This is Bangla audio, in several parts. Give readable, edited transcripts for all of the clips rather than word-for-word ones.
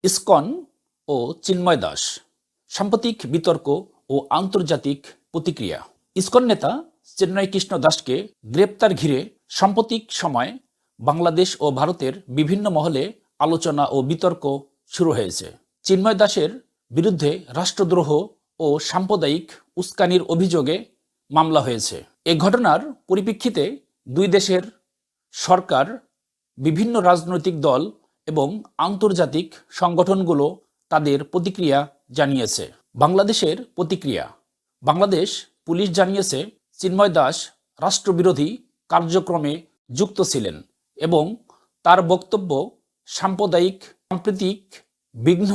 ইসকন ও চিন্ময় দাস, সাম্প্রতিক বিতর্ক ও আন্তর্জাতিক প্রতিক্রিয়া। ইসকন নেতা চিন্ময় কৃষ্ণ দাসকে গ্রেপ্তার ঘিরে সাম্প্রতিক সময় বাংলাদেশ ও ভারতের বিভিন্ন মহলে আলোচনা ও বিতর্ক শুরু হয়েছে। চিন্ময় দাসের বিরুদ্ধে রাষ্ট্রদ্রোহ ও সাম্প্রদায়িক উস্কানির অভিযোগে মামলা হয়েছে। এ ঘটনার পরিপ্রেক্ষিতে দুই দেশের সরকার, বিভিন্ন রাজনৈতিক দল এবং আন্তর্জাতিক সংগঠনগুলো তাদের প্রতিক্রিয়া জানিয়েছে। বাংলাদেশের প্রতিক্রিয়া। বাংলাদেশ পুলিশ জানিয়েছে, চিন্ময় দাস রাষ্ট্রবিরোধী কার্যক্রমে যুক্ত ছিলেন এবং তার বক্তব্য সাম্প্রদায়িক সম্প্রীতিক বিঘ্ন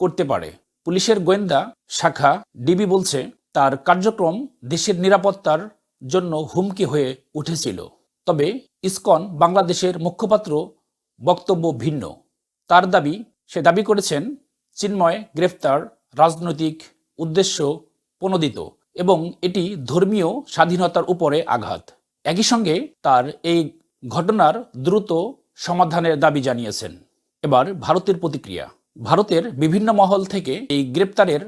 করতে পারে। পুলিশের গোয়েন্দা শাখা ডিবি বলছে, তার কার্যক্রম দেশের নিরাপত্তার জন্য হুমকি হয়ে উঠেছিল। তবে ইসকন বাংলাদেশের মুখপাত্র বক্তব্য ভিন্ন। তার দাবি, সে দাবি করেছেন চিন্ময় গ্রেফতার রাজনৈতিক উদ্দেশ্য প্রণোদিত এবং এটি ধর্মীয় স্বাধীনতার উপরে আঘাত। একই সঙ্গে তার এই ঘটনার দ্রুত সমাধানের দাবি জানিয়েছেন। এবার ভারতের প্রতিক্রিয়া। ভারতের বিভিন্ন মহল থেকে এই গ্রেপ্তারের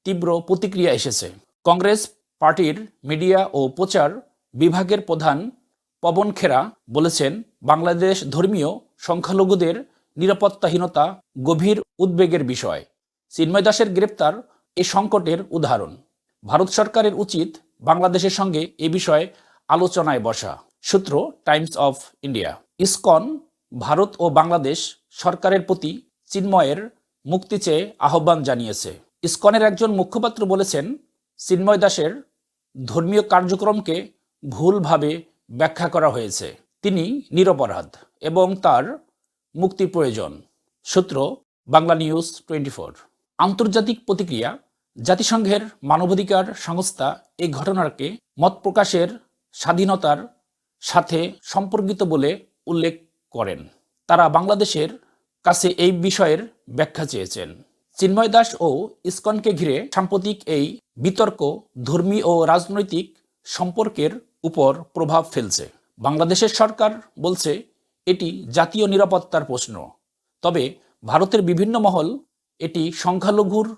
তীব্র প্রতিক্রিয়া এসেছে। কংগ্রেস পার্টির মিডিয়া ও প্রচার বিভাগের প্রধান পবন খেরা বলেছেন, বাংলাদেশ ধর্মীয় সংখ্যালঘুদের নিরাপত্তাহীনতা গভীর উদ্বেগের বিষয়। চিন্ময় দাসের গ্রেপ্তার এ সংকটের উদাহরণ। ভারত সরকারের উচিত বাংলাদেশের সঙ্গে এ বিষয়ে আলোচনায় বসা। সূত্র Times of India. ISKCON Bharat ও বাংলাদেশ সরকারের প্রতি চিন্ময়ের মুক্তি চেয়ে আহ্বান জানিয়েছে। ইসকনের একজন মুখপাত্র বলেছেন, চিন্ময় দাসের ধর্মীয় কার্যক্রমকে ভুলভাবে ব্যাখ্যা করা হয়েছে। তিনি নিরপরাধ এবং তার মুক্তি প্রয়োজন। সূত্র বাংলা নিউজ 24। আন্তর্জাতিক প্রতিক্রিয়া। জাতিসংঘের মানবাধিকার সংস্থা এই ঘটনাকে মত প্রকাশের স্বাধীনতার সাথে সম্পর্কিত বলে উল্লেখ করেন। তারা বাংলাদেশের কাছে এই বিষয়ের ব্যাখ্যা চেয়েছেন। চিন্ময় দাস ও ইসকনকে ঘিরে সাম্প্রতিক এই বিতর্ক ধর্মী ও রাজনৈতিক সম্পর্কের উপর প্রভাব ফেলছে। বাংলাদেশের সরকার বলছে এটি জাতীয় নিরাপত্তার প্রশ্ন। তবে ভারতের বিভিন্ন মহল এটি সংখ্যালঘুর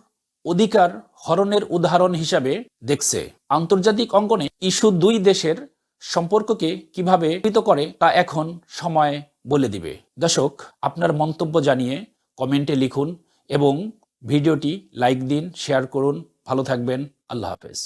অধিকার হরণের উদাহরণ হিসাবে দেখছে। আন্তর্জাতিক অঙ্গনে ইস্যু দুই দেশের সম্পর্ককে কিভাবে প্রভাবিত করে তা এখন সময় বলে দিবে। দর্শক, আপনার মন্তব্য জানিয়ে কমেন্টে লিখুন এবং ভিডিওটি লাইক দিন, শেয়ার করুন। ভালো থাকবেন। আল্লাহ হাফেজ।